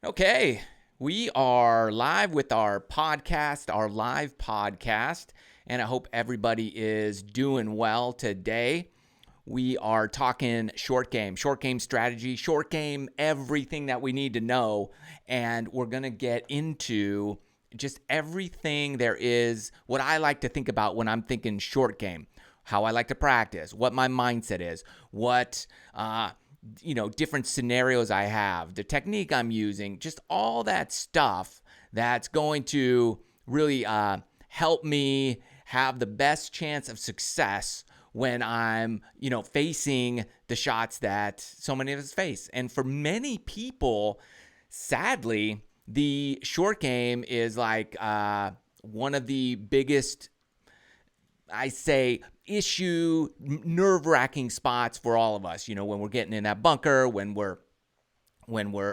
Okay, we are live with our podcast, our live podcast, and I hope everybody is doing well today. We are talking short game strategy, short game, everything that we need to know, and we're going to get into just everything there is, what I like to think about when I'm thinking short game, how I like to practice, what my mindset is, what different scenarios I have, the technique I'm using, just all that stuff that's going to really help me have the best chance of success when I'm, facing the shots that so many of us face. And for many people, sadly, the short game is like one of the biggest, I say, nerve-wracking spots for all of us. When we're getting in that bunker, when we're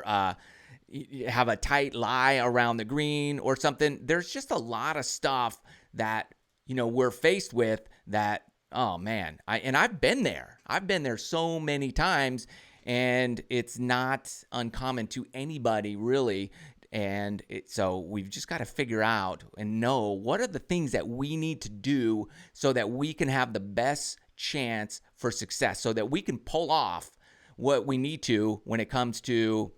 have a tight lie around the green or something. There's just a lot of stuff that we're faced with that. Oh man, I've been there. I've been there so many times, and it's not uncommon to anybody really. And so we've just got to figure out and know what are the things that we need to do so that we can have the best chance for success, so that we can pull off what we need to when it comes to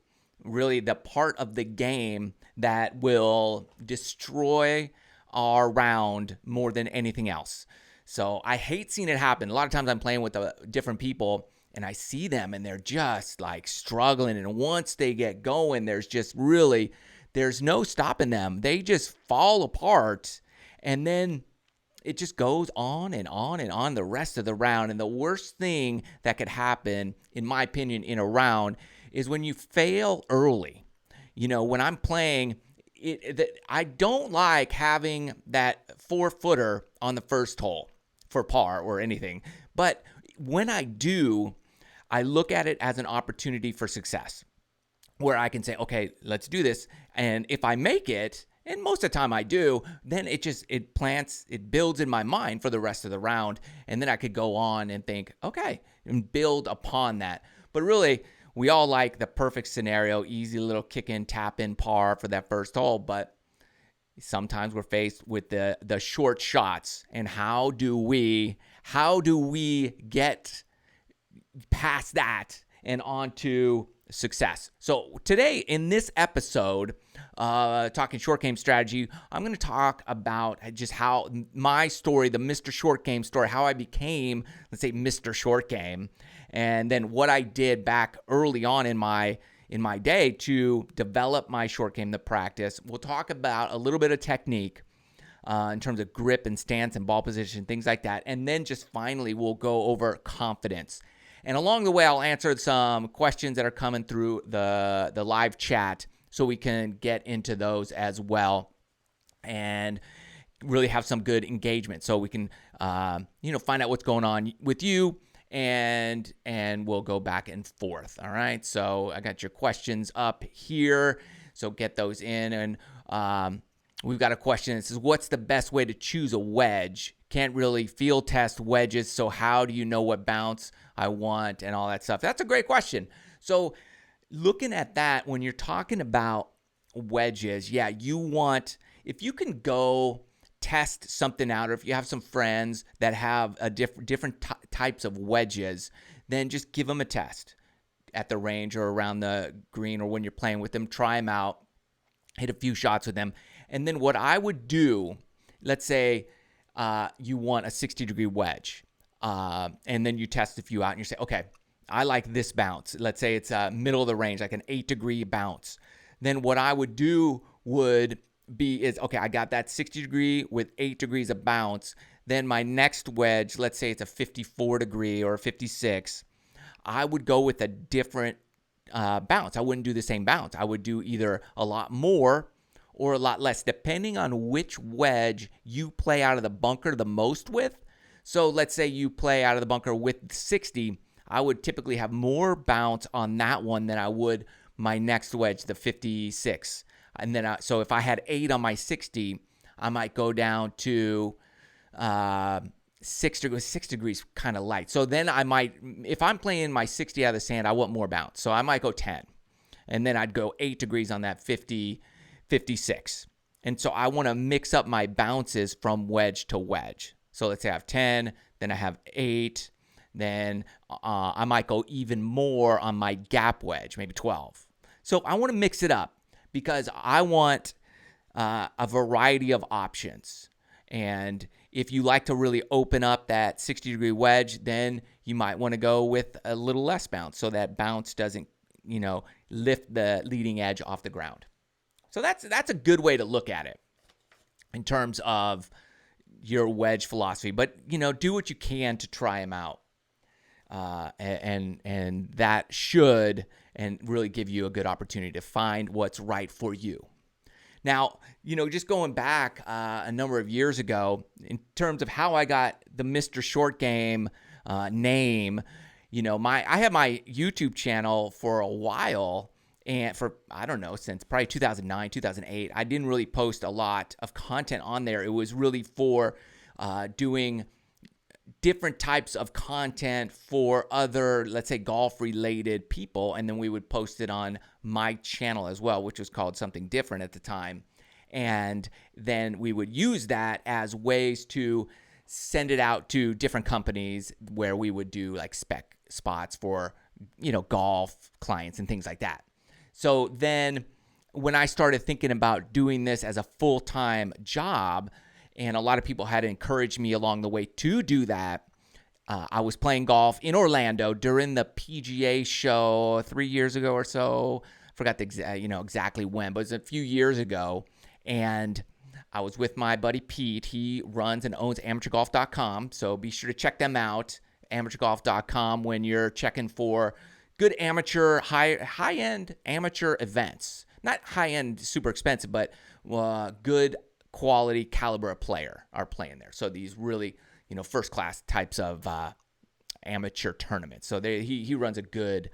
really the part of the game that will destroy our round more than anything else. So I hate seeing it happen. A lot of times I'm playing with different people and I see them and they're just like struggling. And once they get going, there's no stopping them. They just fall apart. And then it just goes on and on and on the rest of the round. And the worst thing that could happen, in my opinion, in a round is when you fail early. When I'm playing, I don't like having that 4-footer on the first hole for par or anything. But when I do, I look at it as an opportunity for success where I can say, okay, let's do this. And if I make it, and most of the time I do, then it builds in my mind for the rest of the round. And then I could go on and think, okay, and build upon that. But really, we all like the perfect scenario, easy little kick in, tap in par for that first hole. But sometimes we're faced with the short shots. And how do we get past that and onto success? So today in this episode, talking short game strategy, I'm going to talk about just how my story, the Mr. Short Game story, how I became, let's say, Mr. Short Game, and then what I did back early on in my day to develop my short game, the practice. We'll talk about a little bit of technique in terms of grip and stance and ball position, things like that. And then just finally, we'll go over confidence. And along the way, I'll answer some questions that are coming through the live chat so we can get into those as well and really have some good engagement so we can, find out what's going on with you and we'll go back and forth. All right. So I got your questions up here. So get those in. And we've got a question that says, what's the best way to choose a wedge? Can't really field test wedges, so how do you know what bounce I want and all that stuff? That's a great question. So looking at that, when you're talking about wedges, if you can go test something out, or if you have some friends that have different types of wedges, then just give them a test at the range or around the green or when you're playing with them. Try them out, hit a few shots with them. And then what I would do, let's say you want a 60-degree wedge, and then you test a few out and you say, okay, I like this bounce. Let's say it's middle of the range, like an 8-degree bounce. Then what I would do is, okay, I got that 60-degree with 8 degrees of bounce. Then my next wedge, let's say it's a 54-degree or a 56, I would go with a different bounce. I wouldn't do the same bounce. I would do either a lot more or a lot less, depending on which wedge you play out of the bunker the most with. So let's say you play out of the bunker with 60, I would typically have more bounce on that one than I would my next wedge, the 56. And then, so if I had 8 on my 60, I might go down to 6 degrees. 6 degrees kind of light. So then I might, if I'm playing my 60 out of the sand, I want more bounce. So I might go 10. and then I'd go 8 degrees on that 50, 56. And so I want to mix up my bounces from wedge to wedge. So let's say I have 10, then I have 8, then I might go even more on my gap wedge, maybe 12. So I want to mix it up because I want a variety of options. And if you like to really open up that 60-degree wedge, then you might want to go with a little less bounce so that bounce doesn't, lift the leading edge off the ground. So that's a good way to look at it in terms of your wedge philosophy. But, do what you can to try them out. And that should and really give you a good opportunity to find what's right for you. Now, just going back a number of years ago, in terms of how I got the MrShortGame name, I had my YouTube channel for a while, and since probably 2009, 2008, I didn't really post a lot of content on there. It was really for doing different types of content for other, let's say, golf-related people, and then we would post it on my channel as well, which was called something different at the time. And then we would use that as ways to send it out to different companies where we would do like spec spots for, golf clients and things like that. So then when I started thinking about doing this as a full-time job, and a lot of people had encouraged me along the way to do that. I was playing golf in Orlando during the PGA show 3 years ago or so. Forgot exactly when, but it was a few years ago. And I was with my buddy Pete. He runs and owns amateurgolf.com. So be sure to check them out, amateurgolf.com, when you're checking for good amateur, high-end amateur events. Not high-end, super expensive, but good quality caliber of player are playing there. So these really, first class types of amateur tournaments. So he runs a good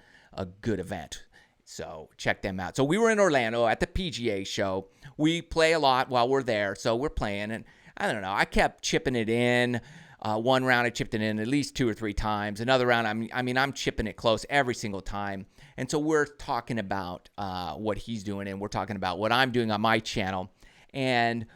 event. So check them out. So we were in Orlando at the PGA show. We play a lot while we're there. So we're playing, and I don't know, I kept chipping it in. One round I chipped it in at least 2 or 3 times. Another round, I'm chipping it close every single time. And so we're talking about what he's doing, and we're talking about what I'm doing on my channel. And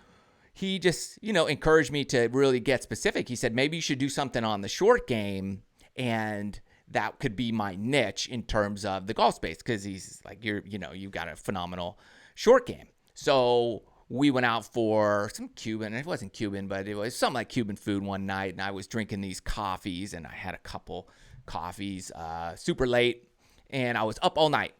he just, encouraged me to really get specific. He said, maybe you should do something on the short game, and that could be my niche in terms of the golf space, because he's like, you've got a phenomenal short game. So we went out for some Cuban. It wasn't Cuban, but it was something like Cuban food one night, and I was drinking these coffees, and I had a couple coffees super late, and I was up all night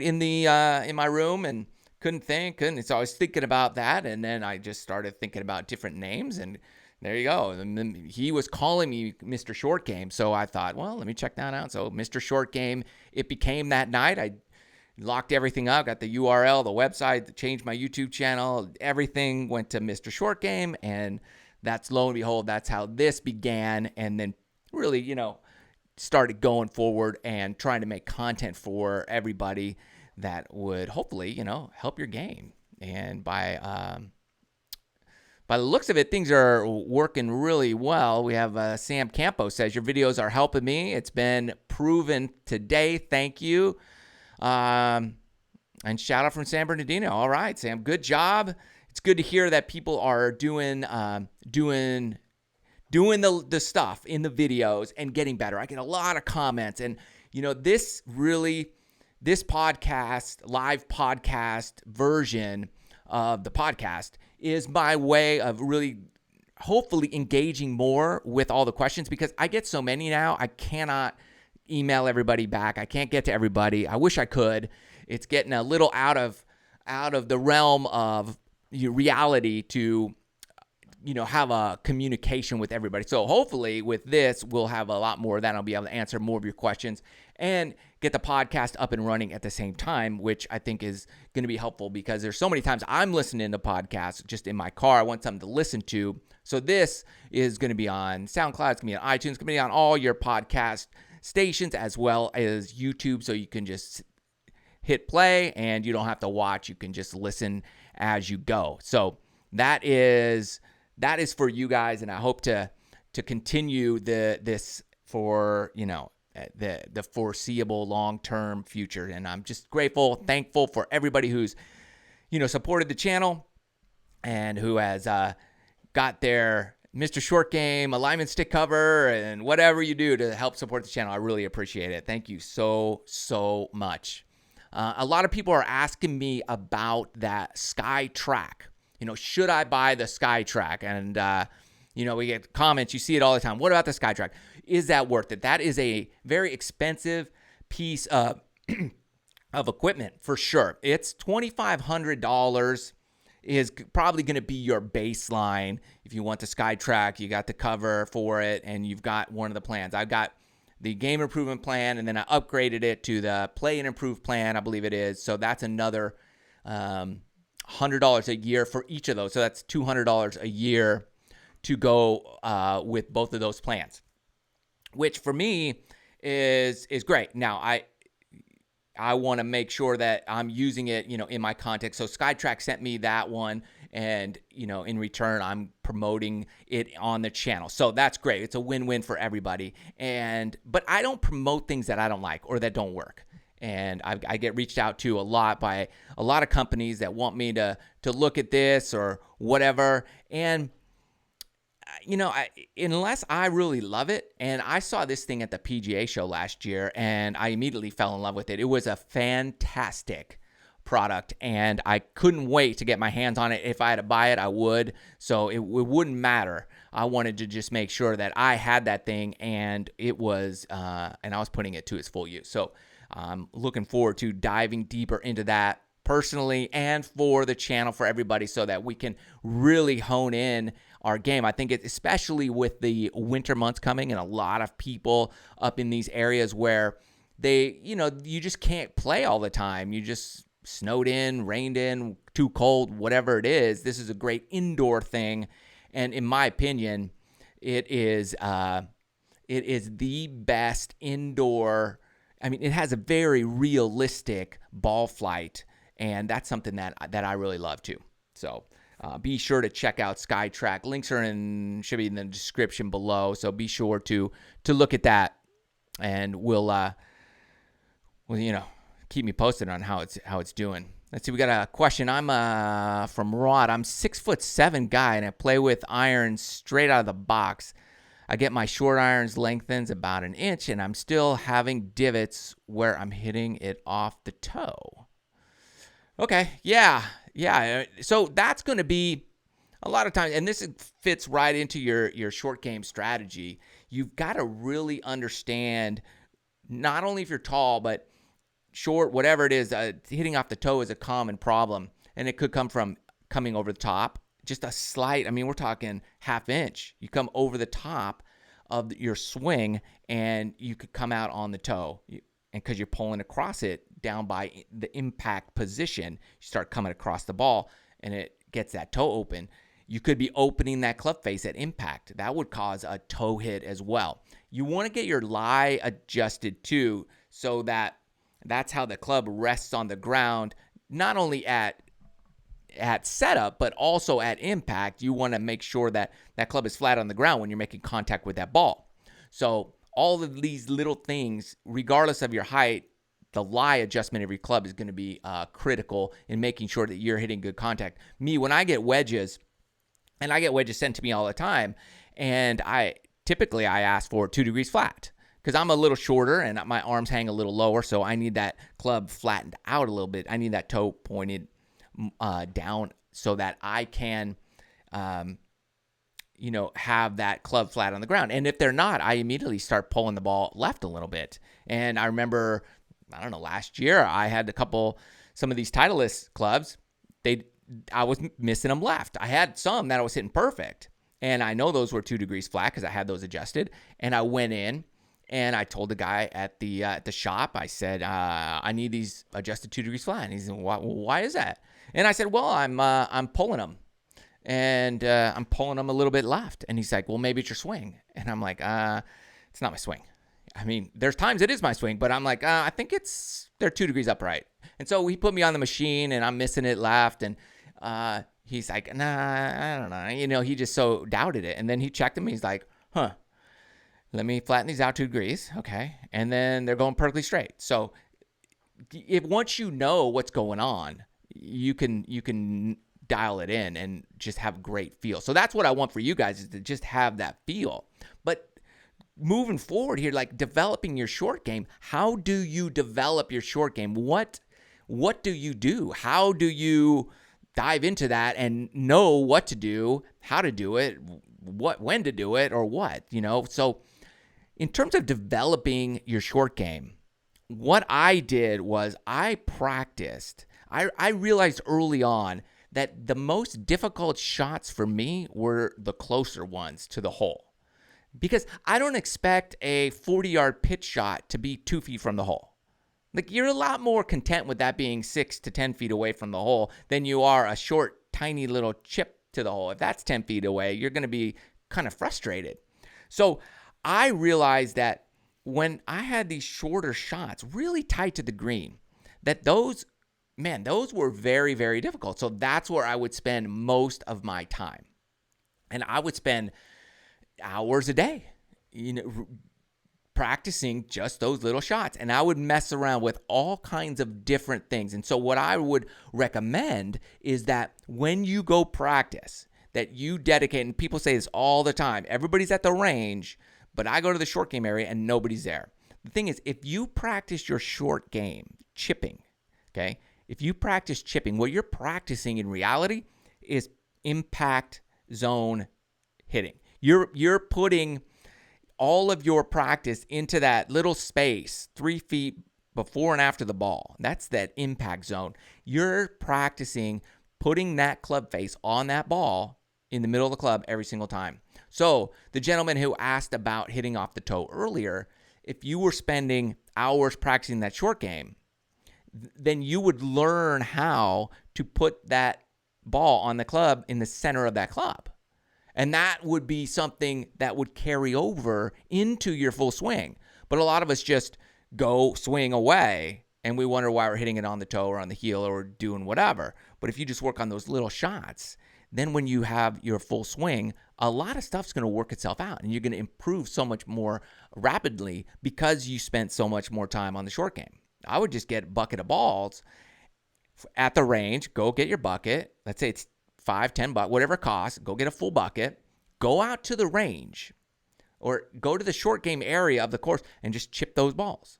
in the in my room, and couldn't think. So I was thinking about that, and then I just started thinking about different names, and there you go. And then he was calling me MrShortGame, so I thought, well, let me check that out. So MrShortGame, it became that night. I locked everything up, got the URL, the website, changed my YouTube channel, everything went to MrShortGame, and that's, lo and behold, that's how this began, and then really, started going forward and trying to make content for everybody that would hopefully, help your game. And by the looks of it, things are working really well. We have Sam Campo says, your videos are helping me. It's been proven today. Thank you. And shout out from San Bernardino. All right, Sam, good job. It's good to hear that people are doing the stuff in the videos and getting better. I get a lot of comments, and this podcast, live podcast version of the podcast is my way of really hopefully engaging more with all the questions, because I get so many now. I cannot email everybody back. I can't get to everybody. I wish I could. It's getting a little out of the realm of reality to have a communication with everybody. So hopefully with this, we'll have a lot more of that. I'll be able to answer more of your questions and get the podcast up and running at the same time, which I think is going to be helpful, because there's so many times I'm listening to podcasts just in my car. I want something to listen to. So this is going to be on SoundCloud. It's going to be on iTunes. It's going to be on all your podcast stations as well as YouTube. So you can just hit play and you don't have to watch. You can just listen as you go. So that is for you guys, and I hope to continue this for the foreseeable long-term future. And I'm just grateful, thankful for everybody who's, supported the channel and who has got their MrShortGame alignment stick cover and whatever you do to help support the channel. I really appreciate it. Thank you so much. A lot of people are asking me about that SkyTrack. Should I buy the SkyTrack? And, we get comments. You see it all the time. What about the SkyTrack? Is that worth it? That is a very expensive piece of equipment for sure. It's $2,500 is probably going to be your baseline. If you want the SkyTrack, you got the cover for it, and you've got one of the plans. I've got the game improvement plan, and then I upgraded it to the play and improve plan, I believe it is. So that's another $100 a year for each of those. So that's $200 a year to go with both of those plans, which for me is great. Now, I want to make sure that I'm using it, in my context. So SkyTrack sent me that one, and, in return, I'm promoting it on the channel. So that's great. It's a win-win for everybody. But I don't promote things that I don't like or that don't work. And I get reached out to a lot by a lot of companies that want me to look at this or whatever. And unless I really love it, and I saw this thing at the PGA show last year, and I immediately fell in love with it. It was a fantastic product, and I couldn't wait to get my hands on it. If I had to buy it, I would. So it wouldn't matter. I wanted to just make sure that I had that thing, and it was, and I was putting it to its full use. So I'm looking forward to diving deeper into that personally and for the channel for everybody, so that we can really hone in our game. I think especially with the winter months coming and a lot of people up in these areas where they, you just can't play all the time. You just snowed in, rained in, too cold, whatever it is. This is a great indoor thing. And in my opinion, it is the best indoor. I mean, it has a very realistic ball flight, and that's something that I really love too. So be sure to check out SkyTrack. Links should be in the description below. So be sure to look at that, and we'll keep me posted on how it's doing. Let's see. We got a question. I'm from Rod. I'm 6'7" guy, and I play with irons straight out of the box. I get my short irons lengthens about an inch, and I'm still having divots where I'm hitting it off the toe. Okay, yeah. So that's going to be a lot of times, and this fits right into your short game strategy. You've got to really understand, not only if you're tall, but short, whatever it is, hitting off the toe is a common problem, and it could come from coming over the top. Just a slight, we're talking half inch. You come over the top of your swing, and you could come out on the toe. And because you're pulling across it down by the impact position, you start coming across the ball, and it gets that toe open. You could be opening that club face at impact. That would cause a toe hit as well. You want to get your lie adjusted too, so that's how the club rests on the ground, not only at setup, but also at impact. You want to make sure that that club is flat on the ground when you're making contact with that ball. So all of these little things, regardless of your height, the lie adjustment of your club is going to be critical in making sure that you're hitting good contact. When I get wedges, and I get wedges sent to me all the time, and I typically ask for 2 degrees flat, because I'm a little shorter and my arms hang a little lower, so I need that club flattened out a little bit. I need that toe pointed down so that I can, have that club flat on the ground. And if they're not, I immediately start pulling the ball left a little bit. And I remember, last year I had some of these Titleist clubs. I was missing them left. I had some that I was hitting perfect, and I know those were 2 degrees flat because I had those adjusted. And I went in, and I told the guy at the shop, I said, I need these adjusted 2 degrees flat. And he said, why is that? And I said, well, I'm pulling them, and I'm pulling them a little bit left. And he's like, well, maybe it's your swing. And I'm like, it's not my swing. There's times it is my swing, but I'm like, I think they're 2 degrees upright. And so he put me on the machine, and I'm missing it left. And he's like, nah, I don't know. He just so doubted it. And then he checked him. He's like, huh. let me flatten these out 2 degrees. Okay. And then they're going perfectly straight. So if once you know what's going on, you can dial it in and just have great feel. So that's what I want for you guys, is to just have that feel. But moving forward here, like developing your short game, how do you develop your short game? What do you do? How do you dive into that and know what to do, how to do it, when to do it, or what, So in terms of developing your short game, what I did was I practiced. I realized early on that the most difficult shots for me were the closer ones to the hole, because I don't expect a 40-yard pitch shot to be 2 feet from the hole. Like, you're a lot more content with that being 6 to 10 feet away from the hole than you are a short, tiny little chip to the hole. If that's 10 feet away, you're going to be kind of frustrated. So I realized that when I had these shorter shots really tight to the green, that those were very, very difficult. So that's where I would spend most of my time. And I would spend hours a day, practicing just those little shots. And I would mess around with all kinds of different things. And so what I would recommend is that when you go practice, that you dedicate, and people say this all the time, everybody's at the range, but I go to the short game area and nobody's there. The thing is, if you practice your short game, chipping, okay? If you practice chipping, what you're practicing in reality is impact zone hitting. You're putting all of your practice into that little space 3 feet before and after the ball. That's that impact zone. You're practicing putting that club face on that ball in the middle of the club every single time. So the gentleman who asked about hitting off the toe earlier, if you were spending hours practicing that short game, then you would learn how to put that ball on the club in the center of that club. And that would be something that would carry over into your full swing. But a lot of us just go swing away and we wonder why we're hitting it on the toe or on the heel or doing whatever. But if you just work on those little shots, then when you have your full swing, a lot of stuff's going to work itself out and you're going to improve so much more rapidly because you spent so much more time on the short game. I would just get a bucket of balls at the range, go get your bucket. Let's say it's $5, $10, whatever it costs, go get a full bucket, go out to the range or go to the short game area of the course and just chip those balls.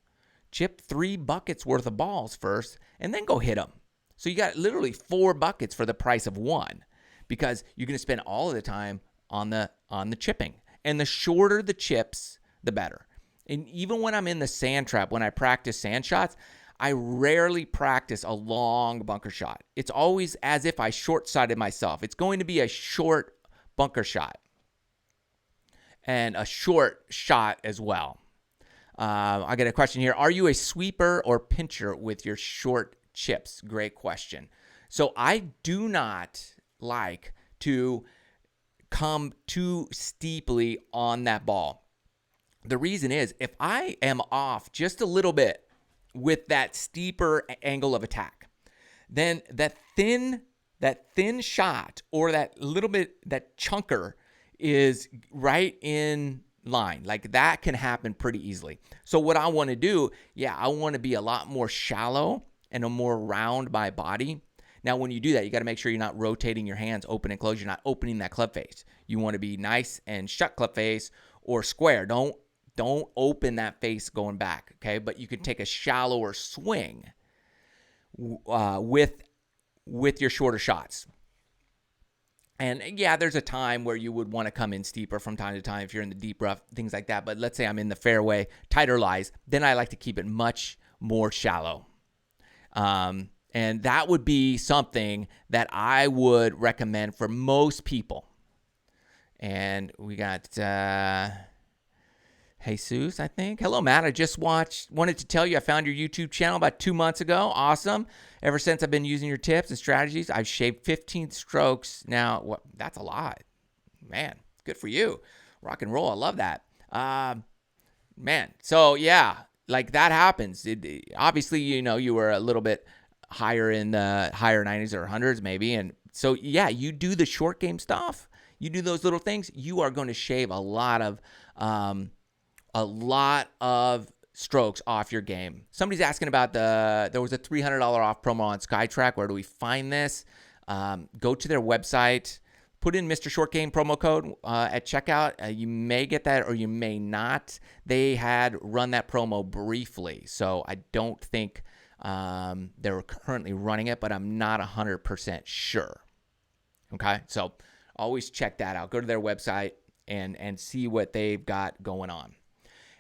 Chip 3 buckets worth of balls first and then go hit them. So you got literally 4 buckets for the price of 1 because you're going to spend all of the time on the chipping. And the shorter the chips, the better. And even when I'm in the sand trap, when I practice sand shots, I rarely practice a long bunker shot. It's always as if I short-sighted myself. It's going to be a short bunker shot and a short shot as well. I got a question here. Are you a sweeper or pincher with your short chips? Great question. So I do not like to come too steeply on that ball. The reason is if I am off just a little bit with that steeper angle of attack, then that thin shot or that little bit, that chunker is right in line. Like that can happen pretty easily. So what I want to do, I want to be a lot more shallow and a more round my body. Now, when you do that, you got to make sure you're not rotating your hands open and close. You're not opening that club face. You want to be nice and shut club face or square. Don't open that face going back, okay? But you can take a shallower swing with your shorter shots. And there's a time where you would want to come in steeper from time to time if you're in the deep rough, things like that. But let's say I'm in the fairway, tighter lies, then I like to keep it much more shallow. And that would be something that I would recommend for most people. And we got Jesus, I think. Hello, Matt. I just wanted to tell you I found your YouTube channel about 2 months ago. Awesome. Ever since I've been using your tips and strategies, I've shaved 15 strokes now. That's a lot. Man, good for you. Rock and roll. I love that. Man. So, like that happens. Obviously, you were a little bit higher in the higher 90s or 100s maybe. And so, you do the short game stuff. You do those little things. You are going to shave a lot of a lot of strokes off your game. Somebody's asking about there was a $300 off promo on SkyTrack. Where do we find this? Go to their website, put in MrShortGame promo code at checkout. You may get that or you may not. They had run that promo briefly, so I don't think they're currently running it, but I'm not 100% sure. Okay, so always check that out. Go to their website and see what they've got going on.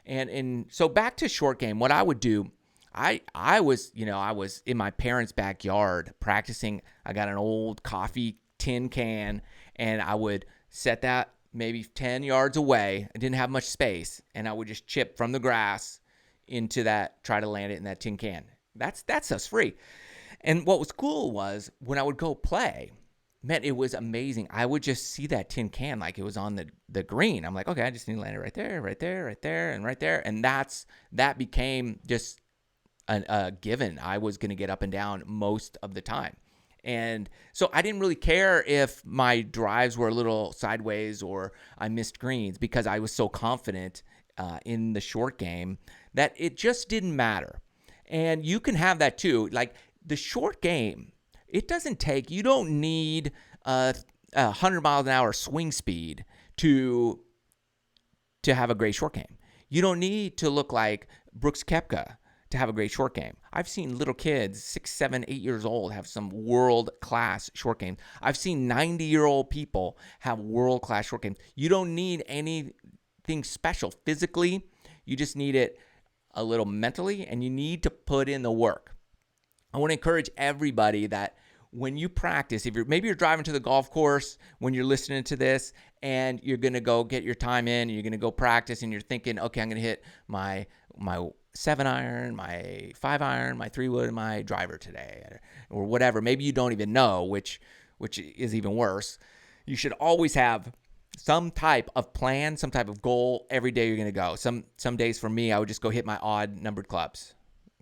And so back to short game, what I would do, I was in my parents' backyard practicing. I got an old coffee tin can, and I would set that maybe 10 yards away. I didn't have much space, and I would just chip from the grass into that, try to land it in that tin can. That's us free. And what was cool was when I would go play, man, it was amazing. I would just see that tin can like it was on the green. I'm like, okay, I just need to land it right there, right there, right there, and right there. And that became just a given. I was going to get up and down most of the time. And so I didn't really care if my drives were a little sideways or I missed greens because I was so confident in the short game that it just didn't matter. And you can have that too. Like the short game, it doesn't take, you don't need 100 miles an hour swing speed to have a great short game. You don't need to look like Brooks Koepka to have a great short game. I've seen little kids, 6, 7, 8 years old, have some world-class short games. I've seen 90-year-old people have world-class short games. You don't need anything special physically. You just need it a little mentally, and you need to put in the work. I want to encourage everybody that when you practice, if you're driving to the golf course when you're listening to this and you're going to go get your time in and you're going to go practice and you're thinking, okay, I'm going to hit my 7-iron, my 5-iron, my 3-wood, and my driver today or whatever. Maybe you don't even know, which is even worse. You should always have some type of plan, some type of goal every day you're going to go. Some days for me, I would just go hit my odd numbered clubs.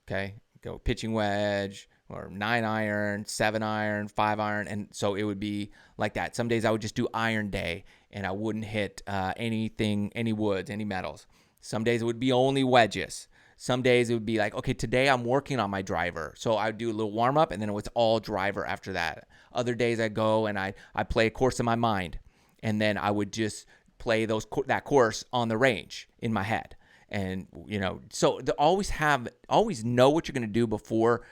Okay. Go pitching wedge or 9-iron, 7-iron, 5-iron. And so it would be like that. Some days I would just do iron day and I wouldn't hit anything, any woods, any metals. Some days it would be only wedges. Some days it would be like, okay, today I'm working on my driver. So I would do a little warm up and then it was all driver after that. Other days I go and I play a course in my mind. And then I would just play that course on the range in my head. And, so always know what you're going to do before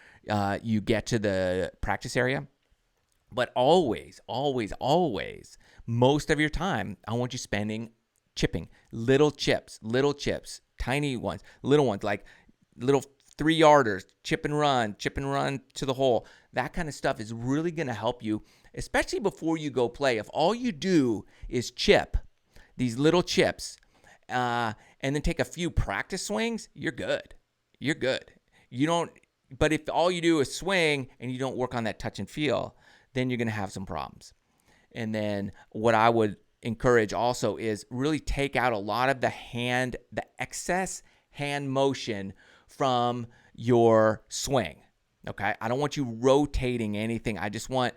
you get to the practice area. But always, most of your time, I want you spending chipping. Little chips, tiny ones, little ones, like little 3-yarders, chip and run to the hole. That kind of stuff is really going to help you, especially before you go play. If all you do is chip, these little chips, and then take a few practice swings, you're good. But if all you do is swing and you don't work on that touch and feel, then you're going to have some problems. And then what I would encourage also is really take out a lot of the excess hand motion from your swing. Okay. I don't want you rotating anything. I just want,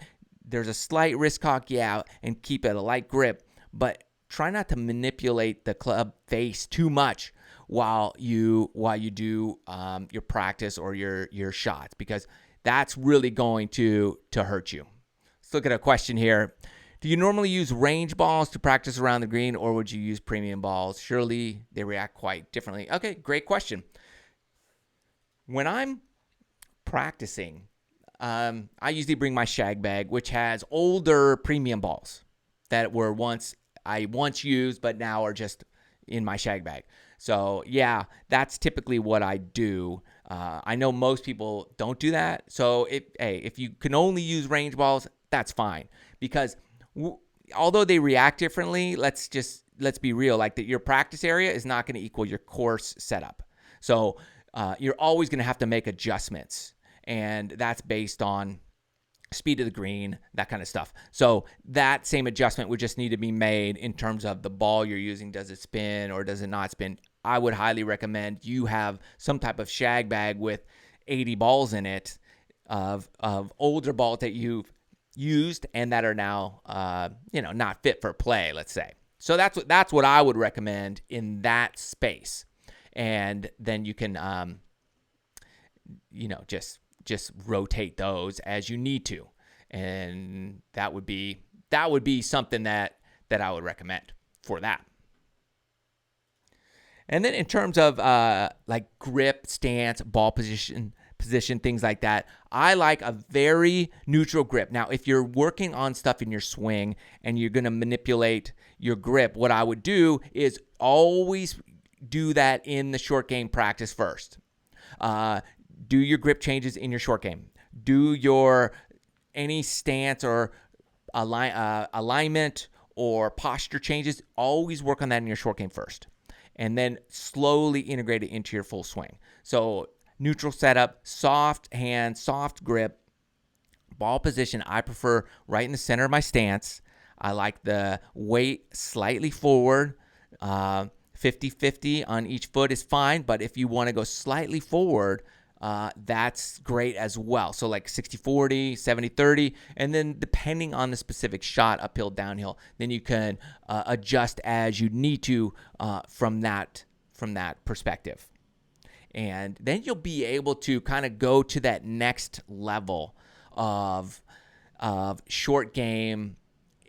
there's a slight wrist cock, and keep it a light grip, but try not to manipulate the club face too much while you do your practice or your shots, because that's really going to hurt you. Let's look at a question here. Do you normally use range balls to practice around the green, or would you use premium balls? Surely they react quite differently. Okay, great question. When I'm practicing, I usually bring my shag bag, which has older premium balls that were once used, but now are just in my shag bag. So that's typically what I do. I know most people don't do that. So if you can only use range balls, that's fine, because although they react differently, let's be real. Like your practice area is not going to equal your course setup. So you're always going to have to make adjustments, and that's based on speed of the green, that kind of stuff. So that same adjustment would just need to be made in terms of the ball you're using. Does it spin or does it not spin? I would highly recommend you have some type of shag bag with 80 balls in it of older balls that you've used and that are now not fit for play, let's say. So that's what I would recommend in that space. and then you can, just rotate those as you need to, and that would be something that I would recommend for that. And then in terms of like grip, stance, ball position, things like that, I like a very neutral grip. Now, if you're working on stuff in your swing and you're going to manipulate your grip, what I would do is always do that in the short game practice first. Do your grip changes in your short game. Do your any stance or alignment or posture changes. Always work on that in your short game first, and then slowly integrate it into your full swing. So neutral setup, soft hand, soft grip, ball position. I prefer right in the center of my stance. I like the weight slightly forward. 50-50 on each foot is fine, but if you want to go slightly forward, that's great as well. So like 60-40, 70-30, and then depending on the specific shot, uphill, downhill, then you can adjust as you need to from that perspective. And then you'll be able to kind of go to that next level of short game.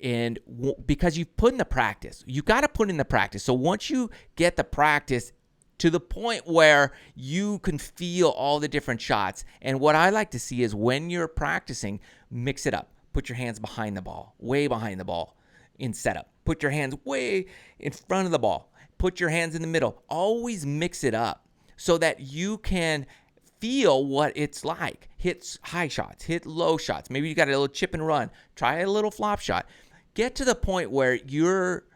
And because you've put in the practice, you got to put in the practice. So once you get the practice to the point where you can feel all the different shots, and what I like to see is when you're practicing, mix it up. Put your hands behind the ball, way behind the ball in setup. Put your hands way in front of the ball. Put your hands in the middle. Always mix it up so that you can feel what it's like. Hit high shots, hit low shots. Maybe you got a little chip and run. Try a little flop shot. Get to the point where you're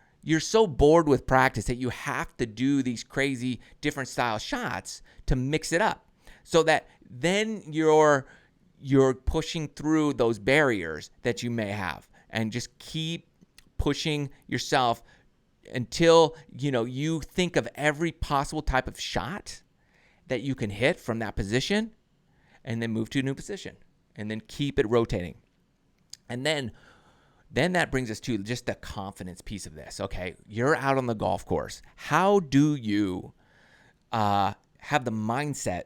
so bored with practice that you have to do these crazy different style shots to mix it up, so that then you're pushing through those barriers that you may have, and just keep pushing yourself until you think of every possible type of shot that you can hit from that position, and then move to a new position, and then keep it rotating. And then that brings us to just the confidence piece of this. Okay, you're out on the golf course. How do you have the mindset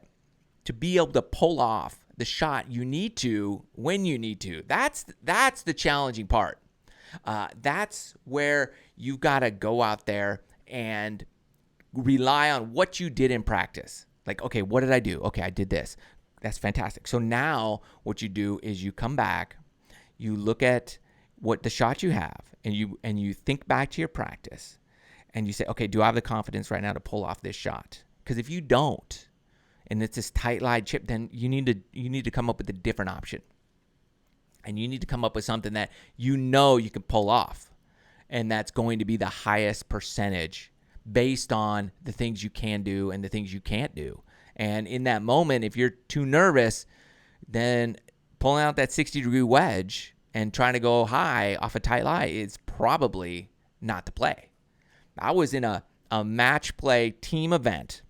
to be able to pull off the shot you need to when you need to? That's the challenging part. That's where you've got to go out there and rely on what you did in practice. Like, okay, what did I do? Okay, I did this. That's fantastic. So now what you do is you come back, you look at what the shot you have, and you think back to your practice, and you say, okay, do I have the confidence right now to pull off this shot? Because if you don't, and it's this tight line chip, then you need to come up with a different option, and you need to come up with something that you can pull off, and that's going to be the highest percentage based on the things you can do and the things you can't do. And in that moment, if you're too nervous, then pulling out that 60-degree wedge and trying to go high off a tight lie is probably not the play. I was in a match play team event,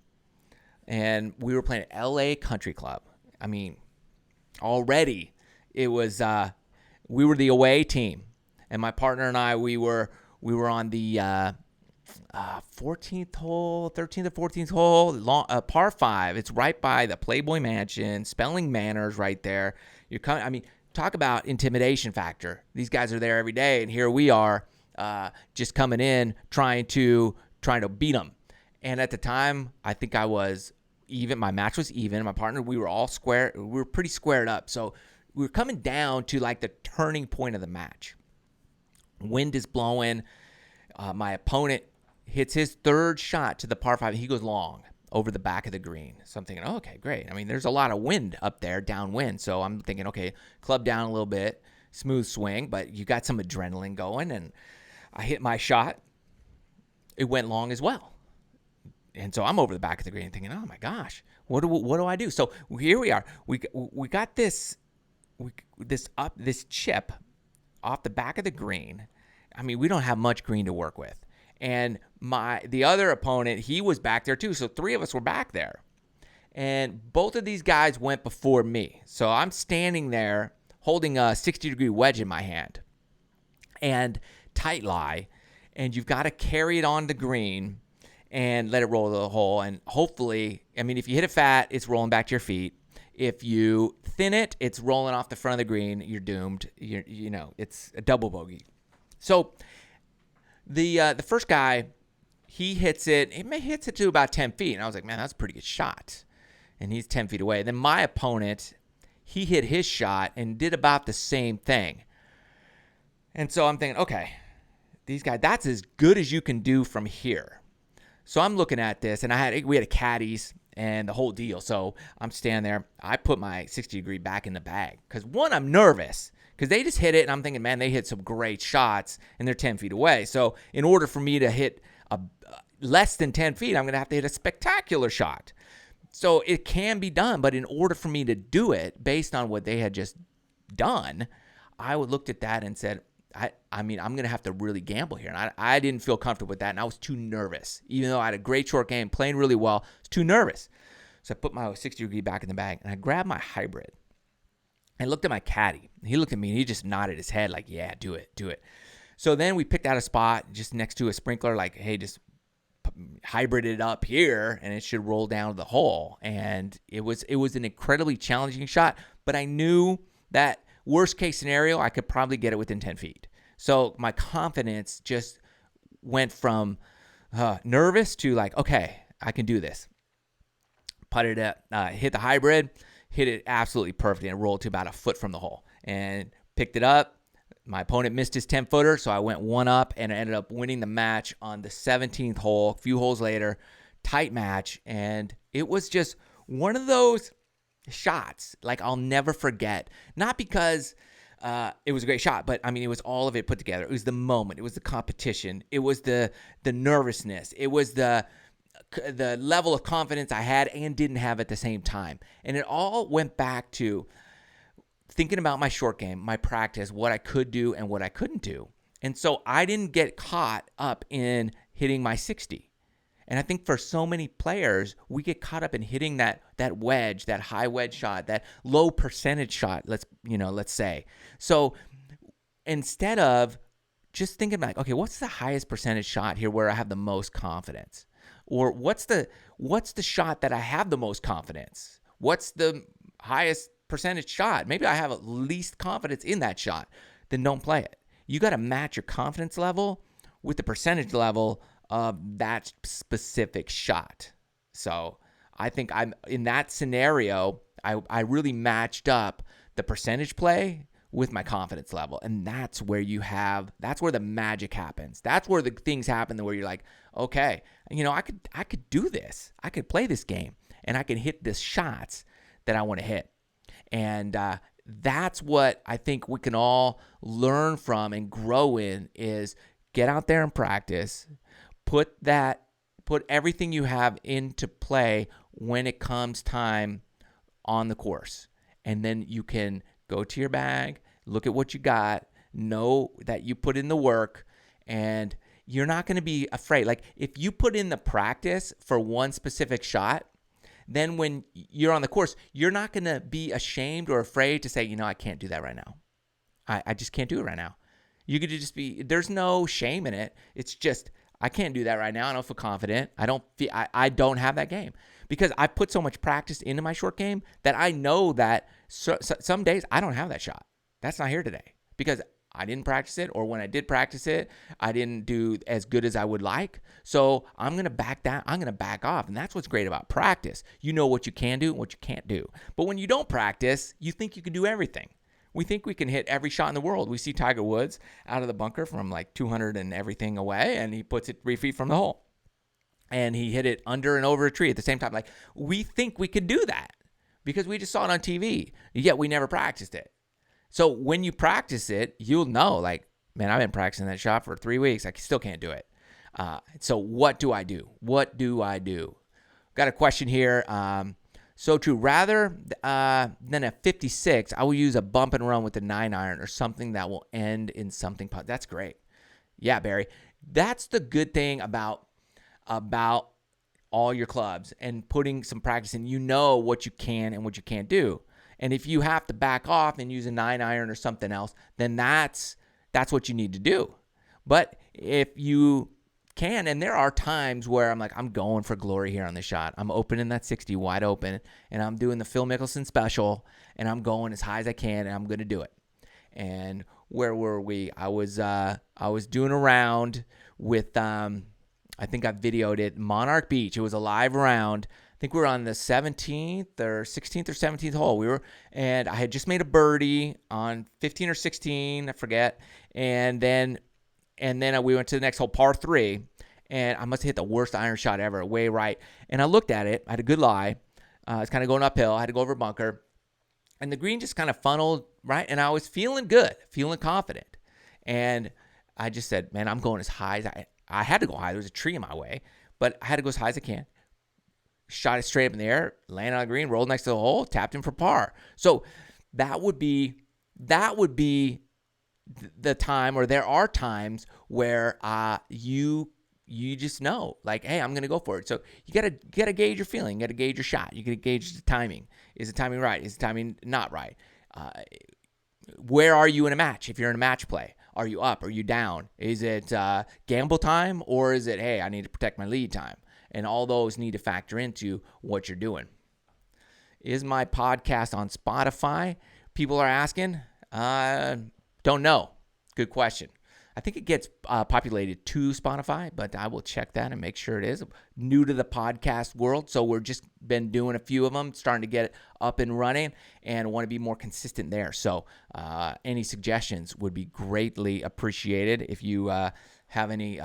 and we were playing at LA Country Club. I mean, already it was we were the away team, and my partner and I we were on the 14th hole, 13th or 14th hole, par 5. It's right by the Playboy Mansion, Spelling Manor's right there. You're coming. I mean, talk about intimidation factor. These guys are there every day, and here we are just coming in trying to beat them. And at the time, I think I was even. My match was even. My partner, we were all square. We were pretty squared up. So we were coming down to like the turning point of the match. Wind is blowing. My opponent hits his third shot to the par 5. He goes long over the back of the green. So I'm thinking, oh, okay, great. I mean, there's a lot of wind up there, downwind. So I'm thinking, okay, club down a little bit, smooth swing, but you got some adrenaline going. And I hit my shot. It went long as well. And so I'm over the back of the green thinking, oh my gosh, what do I do? So here we are. We got this chip off the back of the green. I mean, we don't have much green to work with. And the other opponent, he was back there too. So 3 of us were back there. And both of these guys went before me. So I'm standing there holding a 60-degree wedge in my hand and tight lie. And you've got to carry it on the green. and let it roll to the hole. And hopefully, I mean, if you hit it fat, it's rolling back to your feet. If you thin it, it's rolling off the front of the green. You're doomed. It's a double bogey. So the first guy, he hits it. He hits it to about 10 feet. And I was like, man, that's a pretty good shot. And he's 10 feet away. Then my opponent, he hit his shot and did about the same thing. And so I'm thinking, okay, these guys, that's as good as you can do from here. So I'm looking at this, and we had a caddies and the whole deal. So I'm standing there. I put my 60-degree back in the bag because, one, I'm nervous because they just hit it, and I'm thinking, man, they hit some great shots, and they're 10 feet away. So in order for me to hit less than 10 feet, I'm going to have to hit a spectacular shot. So it can be done, but in order for me to do it based on what they had just done, I looked at that and said, I mean, I'm going to have to really gamble here. And I didn't feel comfortable with that, and I was too nervous. Even though I had a great short game, playing really well, I was too nervous. So I put my 60-degree back in the bag, and I grabbed my hybrid. I looked at my caddy. He looked at me, and he just nodded his head like, yeah, do it. So then we picked out a spot just next to a sprinkler, like, hey, just hybrid it up here, and it should roll down to the hole. And it was an incredibly challenging shot, but I knew that worst case scenario, I could probably get it within 10 feet. So my confidence just went from nervous to like, okay, I can do this. Putted it, hit the hybrid, hit it absolutely perfectly, and rolled to about a foot from the hole. And picked it up. My opponent missed his 10-footer, so I went one up, and I ended up winning the match on the 17th hole, a few holes later. Tight match, and it was just one of those shots like I'll never forget. Not because it was a great shot, but I mean, it was all of it put together. It was the moment, it was the competition, it was the nervousness, it was the level of confidence I had and didn't have at the same time. And it all went back to thinking about my short game, my practice, what I could do and what I couldn't do. And so I didn't get caught up in hitting my 60. And I think for so many players, we get caught up in hitting that wedge, that high wedge shot, that low percentage shot, let's say. So instead of just thinking like, okay, what's the highest percentage shot here where I have the most confidence? Or what's the shot that I have the most confidence? What's the highest percentage shot? Maybe I have at least confidence in that shot. Then don't play it. You got to match your confidence level with the percentage level of that specific shot. So I think I'm in that scenario, I really matched up the percentage play with my confidence level. And that's where that's where the magic happens. That's where the things happen where you're like, okay, I could do this. I could play this game and I can hit the shots that I want to hit. And that's what I think we can all learn from and grow in is get out there and practice. Put everything you have into play when it comes time on the course. And then you can go to your bag, look at what you got, know that you put in the work, and you're not going to be afraid. Like if you put in the practice for one specific shot, then when you're on the course, you're not going to be ashamed or afraid to say, I can't do that right now. I just can't do it right now. You could just there's no shame in it. It's just, I can't do that right now. I don't feel confident. I don't have that game because I put so much practice into my short game that I know that some days I don't have that shot. That's not here today because I didn't practice it, or when I did practice it, I didn't do as good as I would like. So I'm going to back down. I'm going to back off. And that's what's great about practice. You know what you can do and what you can't do. But when you don't practice, you think you can do everything. We think we can hit every shot in the world. We see Tiger Woods out of the bunker from like 200 and everything away, and he puts it 3 feet from the hole. And he hit it under and over a tree at the same time. Like, we think we could do that because we just saw it on TV, yet we never practiced it. So when you practice it, you'll know, like, man, I've been practicing that shot for 3 weeks. I still can't do it. So what do I do? Got a question here. So true. Rather than a 56, I will use a bump and run with the 9-iron or something that will end in something. That's great. Yeah, Barry. That's the good thing about all your clubs and putting some practice in. You know what you can and what you can't do. And if you have to back off and use a 9-iron or something else, then that's what you need to do. But if you can. And there are times where I'm like, I'm going for glory here on the shot. I'm opening that 60 wide open, and I'm doing the Phil Mickelson special, and I'm going as high as I can, and I'm going to do it. And where were we? I was doing a round with, I think I videoed it, Monarch Beach. It was a live round. I think we were on the 17th or 16th or 17th hole. And I had just made a birdie on 15 or 16, I forget. And then we went to the next hole, par 3, and I must have hit the worst iron shot ever, way right. And I looked at it. I had a good lie. It's kind of going uphill. I had to go over a bunker. And the green just kind of funneled, right? And I was feeling good, feeling confident. And I just said, man, I'm going as high as I had to go high. There was a tree in my way, but I had to go as high as I can. Shot it straight up in the air, landed on the green, rolled next to the hole, tapped in for par. So that would be the time, or there are times where you just know, like, hey, I'm going to go for it. So you got to gauge your feeling. You got to gauge your shot. You got to gauge the timing. Is the timing right? Is the timing not right? Where are you in a match? If you're in a match play, are you up? Are you down? Is it gamble time, or is it, hey, I need to protect my lead time? And all those need to factor into what you're doing. Is my podcast on Spotify? People are asking. Don't know. Good question. I think it gets populated to Spotify, but I will check that and make sure it is. New to the podcast world, so we're just been doing a few of them, starting to get it up and running, and want to be more consistent there. So any suggestions would be greatly appreciated. If you have any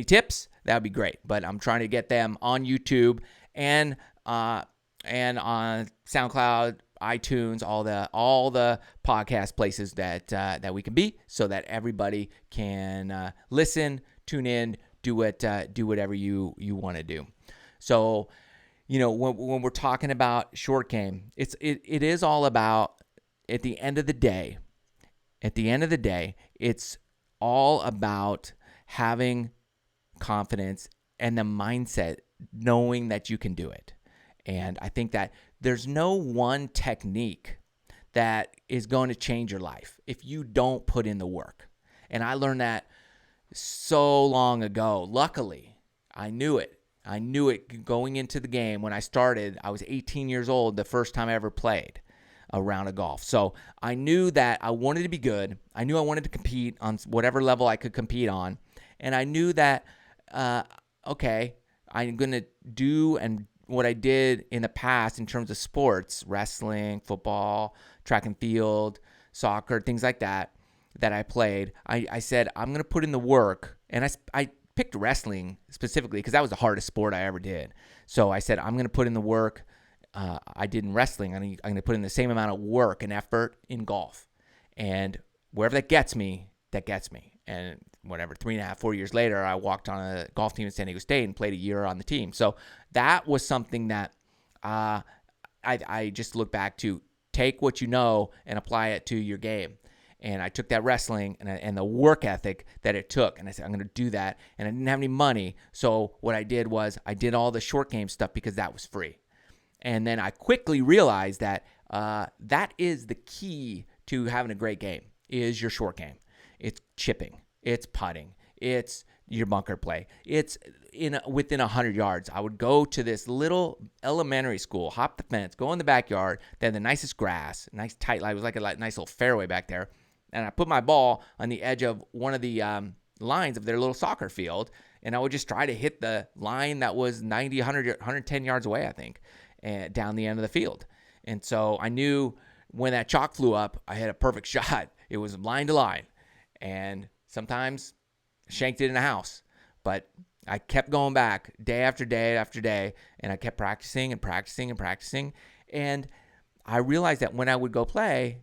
tips, that would be great. But I'm trying to get them on YouTube and on SoundCloud, iTunes, all the podcast places that we can be, so that everybody can listen, tune in, do whatever you want to do. So, when we're talking about short game, it is all about, at the end of the day, it's all about having confidence and the mindset, knowing that you can do it. And I think that there's no one technique that is going to change your life if you don't put in the work. And I learned that so long ago. Luckily, I knew it. Going into the game. When I started, I was 18 years old the first time I ever played a round of golf. So I knew that I wanted to be good. I knew I wanted to compete on whatever level I could compete on. And I knew that, okay, I'm going to do and what I did in the past in terms of sports, wrestling, football, track and field, soccer, things like that I played. I said, I'm going to put in the work. And I picked wrestling specifically because that was the hardest sport I ever did. So I said, I'm going to put in the work I did in wrestling. I'm going to put in the same amount of work and effort in golf. And wherever that gets me, that gets me. And whatever, 3.5, 4 years later, I walked on a golf team in San Diego State and played a year on the team. So that was something that I just look back to. Take what you know and apply it to your game. And I took that wrestling and the work ethic that it took, and I said, I'm going to do that. And I didn't have any money. So what I did was I did all the short game stuff because that was free. And then I quickly realized that that is the key to having a great game, is your short game. It's chipping. It's putting. It's your bunker play. It's within 100 yards. I would go to this little elementary school, hop the fence, go in the backyard. They had the nicest grass, nice tight line. It was like a nice little fairway back there. And I put my ball on the edge of one of the lines of their little soccer field, and I would just try to hit the line that was 90, 100, 110 yards away, I think, and down the end of the field. And so I knew when that chalk flew up, I had a perfect shot. It was line to line. And sometimes shanked it in the house. But I kept going back day after day after day, and I kept practicing and practicing and practicing. And I realized that when I would go play,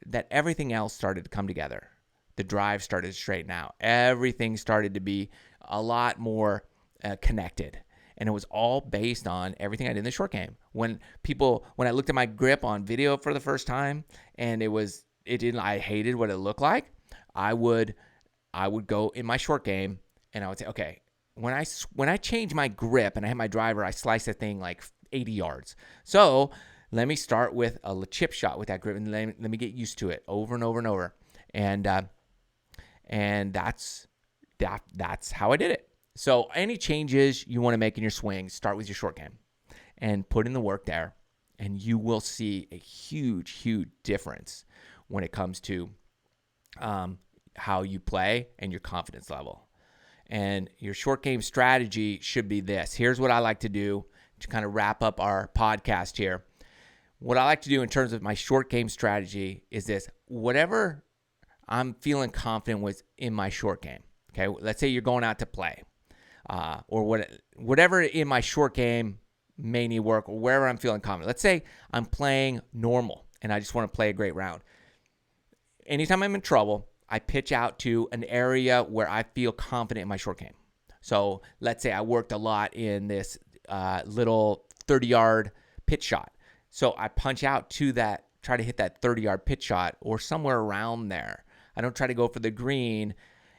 that everything else started to come together. The drive started to straighten out. Everything started to be a lot more connected. And it was all based on everything I did in the short game. When I looked at my grip on video for the first time, and I hated what it looked like, I would go in my short game, and I would say, okay, when I change my grip and I have my driver, I slice that thing like 80 yards. So let me start with a chip shot with that grip, and let me get used to it over and over and over. And that's that's how I did it. So any changes you want to make in your swing, start with your short game and put in the work there, and you will see a huge, huge difference when it comes to how you play and your confidence level. And your short game strategy should be this. Here's what I like to do to kind of wrap up our podcast here. What I like to do in terms of my short game strategy is this. Whatever I'm feeling confident with in my short game, okay? Let's say you're going out to play, or whatever in my short game may need work, or wherever I'm feeling confident. Let's say I'm playing normal and I just want to play a great round. Anytime I'm in trouble, I pitch out to an area where I feel confident in my short game. So let's say I worked a lot in this little 30-yard pitch shot. So I punch out to that, try to hit that 30-yard pitch shot or somewhere around there. I don't try to go for the green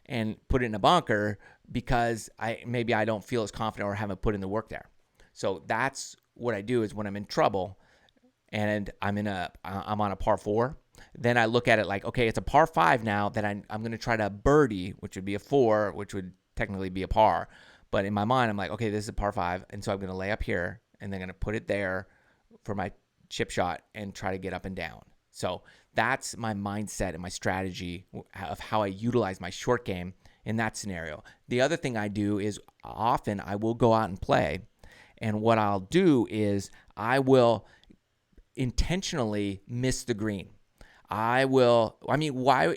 and put it in a bunker because maybe I don't feel as confident or haven't put in the work there. So that's what I do is when I'm in trouble and I'm on a par 4, then I look at it like, okay, it's a par 5 now that I'm going to try to birdie, which would be a 4, which would technically be a par. But in my mind, I'm like, okay, this is a par 5, and so I'm going to lay up here, and then I'm going to put it there for my chip shot and try to get up and down. So that's my mindset and my strategy of how I utilize my short game in that scenario. The other thing I do is often I will go out and play, and what I'll do is I will intentionally miss the green. Why,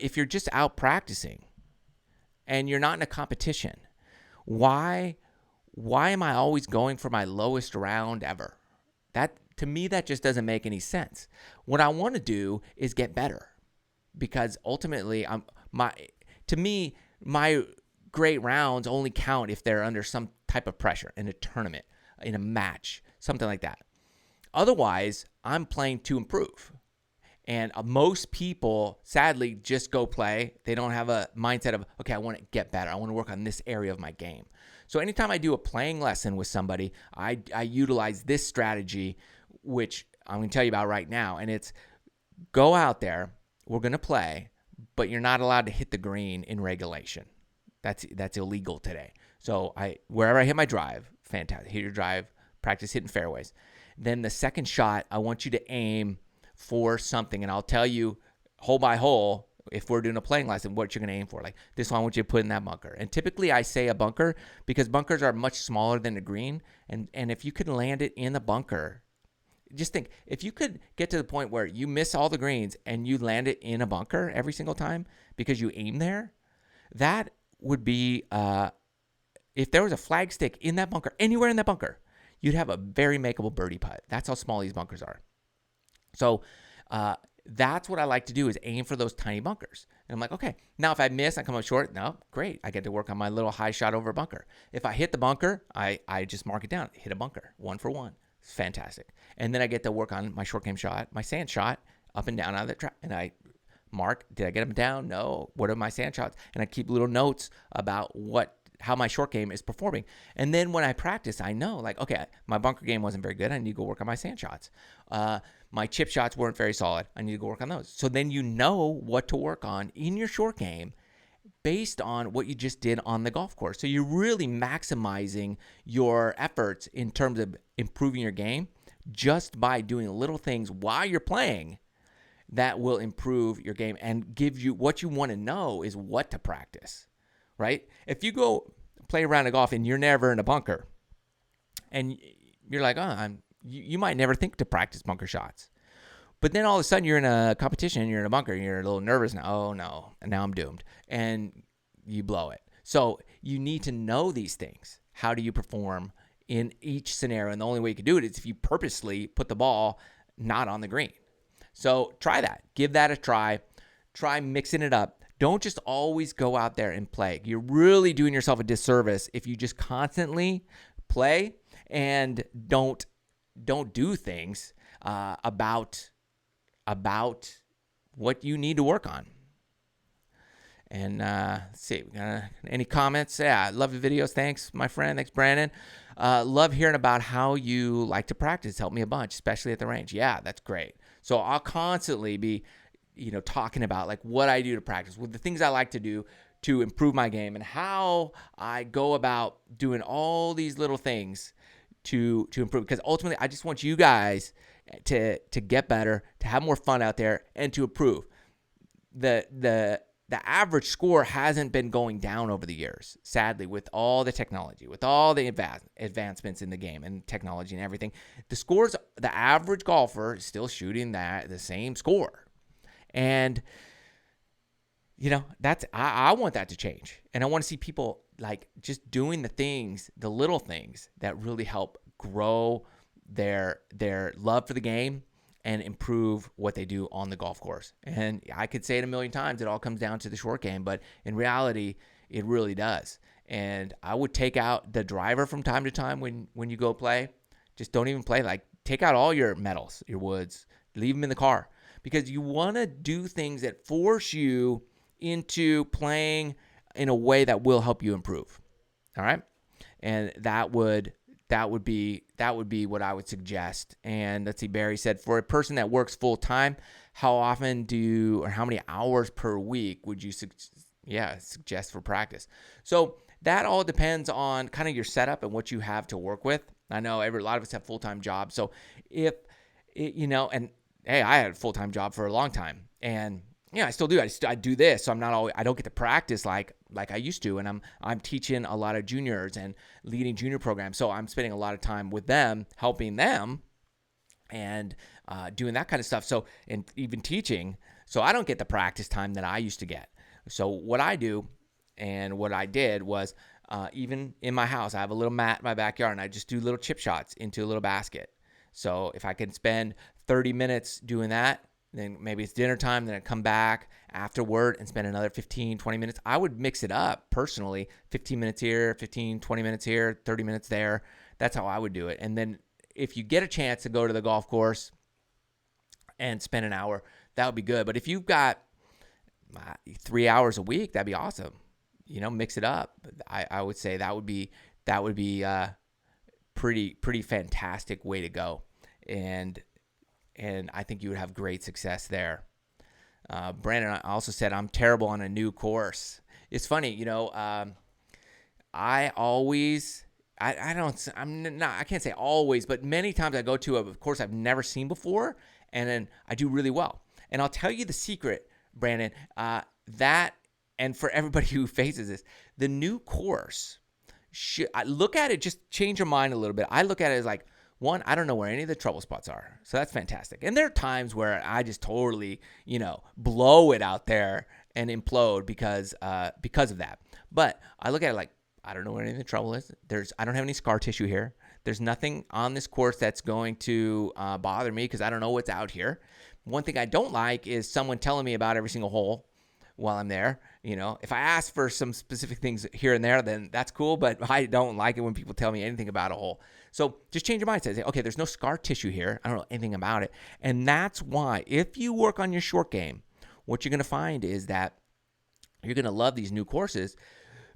if you're just out practicing and you're not in a competition, why am I always going for my lowest round ever? To me, that just doesn't make any sense. What I want to do is get better, because ultimately, to me, my great rounds only count if they're under some type of pressure in a tournament, in a match, something like that. Otherwise, I'm playing to improve. And most people, sadly, just go play. They don't have a mindset of, okay, I want to get better. I want to work on this area of my game. So anytime I do a playing lesson with somebody, I utilize this strategy, which I'm going to tell you about right now. And it's go out there. We're going to play, but you're not allowed to hit the green in regulation. That's illegal today. So wherever I hit my drive, fantastic. Hit your drive, practice hitting fairways. Then the second shot, I want you to aim for something, and I'll tell you hole by hole if we're doing a playing lesson what you're going to aim for. Like this one, I want you to put in that bunker. And typically I say a bunker because bunkers are much smaller than the green, and if you could land it in the bunker, just think, if you could get to the point where you miss all the greens and you land it in a bunker every single time because you aim there, that would be if there was a flag stick in that bunker, anywhere in that bunker, you'd have a very makeable birdie putt. That's how small these bunkers are. So that's what I like to do is aim for those tiny bunkers. And I'm like, okay, now if I miss, I come up short. No, great. I get to work on my little high shot over a bunker. If I hit the bunker, I just mark it down. Hit a bunker, 1 for 1. It's fantastic. And then I get to work on my short game shot, my sand shot, up and down out of the trap. And I mark, did I get them down? No. What are my sand shots? And I keep little notes about how my short game is performing. And then when I practice, I know, like, okay, my bunker game wasn't very good. I need to go work on my sand shots. My chip shots weren't very solid. I need to go work on those. So then you know what to work on in your short game based on what you just did on the golf course. So you're really maximizing your efforts in terms of improving your game just by doing little things while you're playing that will improve your game and give you what you want to know is what to practice. Right? If you go play a round of golf and you're never in a bunker and you're like, you might never think to practice bunker shots. But then all of a sudden you're in a competition and you're in a bunker and you're a little nervous now. Oh no, and now I'm doomed. And you blow it. So you need to know these things. How do you perform in each scenario? And the only way you can do it is if you purposely put the ball not on the green. So try that. Give that a try. Try mixing it up. Don't just always go out there and play. You're really doing yourself a disservice if you just constantly play and don't do things about what you need to work on. And let's see, we got any comments? Yeah, I love the videos. Thanks, my friend. Thanks, Brandon. Love hearing about how you like to practice. Help me a bunch, especially at the range. Yeah, that's great. So I'll constantly be talking about like what I do to practice, with the things I like to do to improve my game and how I go about doing all these little things to improve. Because ultimately, I just want you guys to get better, to have more fun out there, and to improve. The average score hasn't been going down over the years, sadly, with all the technology, with all the advancements in the game and technology and everything. The average golfer is still shooting the same score. And, I want that to change. And I want to see people like just doing the little things that really help grow their love for the game and improve what they do on the golf course. And I could say it a million times, it all comes down to the short game, but in reality, it really does. And I would take out the driver from time to time when you go play. Just don't even play. Like, take out all your metals, your woods, leave them in the car, because you want to do things that force you into playing in a way that will help you improve. All right? And that would be what I would suggest. And let's see, Barry said, for a person that works full time, how often or how many hours per week would you suggest for practice? So that all depends on kind of your setup and what you have to work with. I know a lot of us have full-time jobs. So and hey, I had a full-time job for a long time, and I still do. I do this, so I don't get to practice like I used to, and I'm teaching a lot of juniors and leading junior programs, so I'm spending a lot of time with them, helping them, and doing that kind of stuff. So, and even teaching, so I don't get the practice time that I used to get. So what I do, and what I did was, even in my house, I have a little mat in my backyard, and I just do little chip shots into a little basket. So if I can spend 30 minutes doing that, then maybe it's dinner time, then I come back afterward and spend another 15, 20 minutes. I would mix it up personally, 15 minutes here, 15, 20 minutes here, 30 minutes there. That's how I would do it. And then if you get a chance to go to the golf course and spend an hour, that would be good. But if you've got 3 hours a week, that'd be awesome. Mix it up. I would say that would be pretty fantastic way to go. And I think you would have great success there. Brandon also said, I'm terrible on a new course. It's funny, I can't say always, but many times I go to a course I've never seen before, and then I do really well. And I'll tell you the secret, Brandon, and for everybody who faces this, the new course, I look at it, just change your mind a little bit. I look at it as like, one, I don't know where any of the trouble spots are. So that's fantastic. And there are times where I just totally, blow it out there and implode because of that. But I look at it like, I don't know where any of the trouble is. I don't have any scar tissue here. There's nothing on this course that's going to bother me because I don't know what's out here. One thing I don't like is someone telling me about every single hole while I'm there. If I ask for some specific things here and there, then that's cool, but I don't like it when people tell me anything about a hole. So just change your mindset. Say, okay, there's no scar tissue here. I don't know anything about it. And that's why if you work on your short game, what you're going to find is that you're going to love these new courses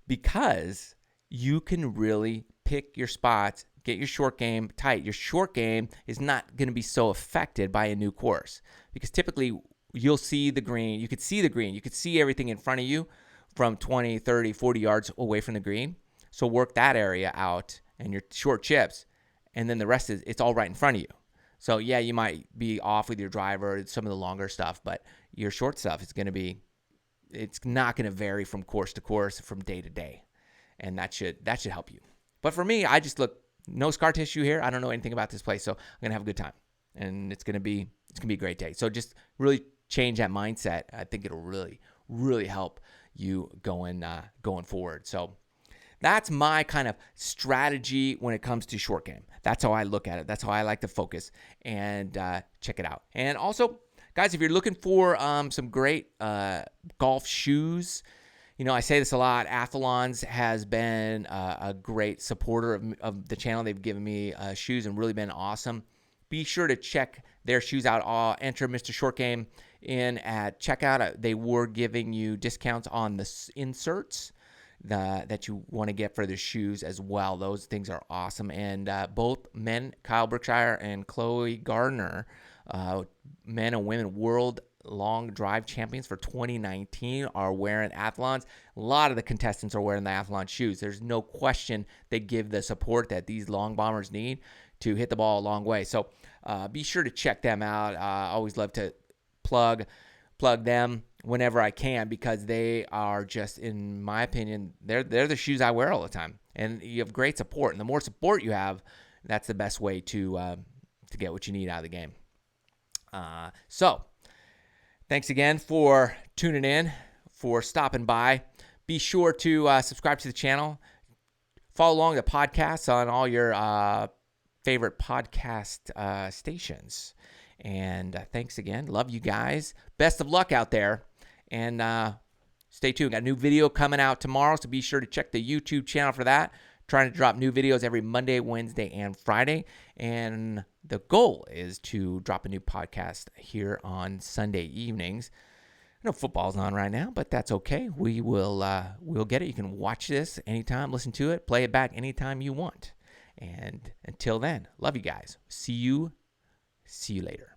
because you can really pick your spots, get your short game tight. Your short game is not going to be so affected by a new course because typically you'll see the green. You could see the green. You could see everything in front of you from 20, 30, 40 yards away from the green. So work that area out and your short chips, and then the rest it's all right in front of you. So yeah, you might be off with your driver, some of the longer stuff, but your short stuff it's not going to vary from course to course, from day to day, and that should help you. But for me, I just look, no scar tissue here. I don't know anything about this place, so I'm gonna have a good time, and it's gonna be a great day. So just really change that mindset. I think it'll really, really help you going forward. So that's my kind of strategy when it comes to short game. That's how I look at it. That's how I like to focus and check it out. And also, guys, if you're looking for some great golf shoes, I say this a lot. Athlons has been a great supporter of the channel. They've given me shoes and really been awesome. Be sure to check their shoes out. Enter MrShortGame in at checkout. They were giving you discounts on the inserts that you want to get for the shoes as well. Those things are awesome. And both men, Kyle Berkshire and Chloe Gardner, men and women world long drive champions for 2019 are wearing Athlons. A lot of the contestants are wearing the Athlon shoes. There's no question they give the support that these long bombers need to hit the ball a long way. So be sure to check them out. I always love to plug them whenever I can, because they are just, in my opinion, they're the shoes I wear all the time. And you have great support. And the more support you have, that's the best way to get what you need out of the game. So thanks again for tuning in, for stopping by. Be sure to subscribe to the channel. Follow along the podcasts on all your favorite podcast stations. And thanks again. Love you guys. Best of luck out there. And stay tuned. Got a new video coming out tomorrow, so be sure to check the YouTube channel for that. Trying to drop new videos every Monday, Wednesday, and Friday. And the goal is to drop a new podcast here on Sunday evenings. I know football's on right now, but that's okay. We'll get it. You can watch this anytime, listen to it, play it back anytime you want. And until then, love you guys. See you later.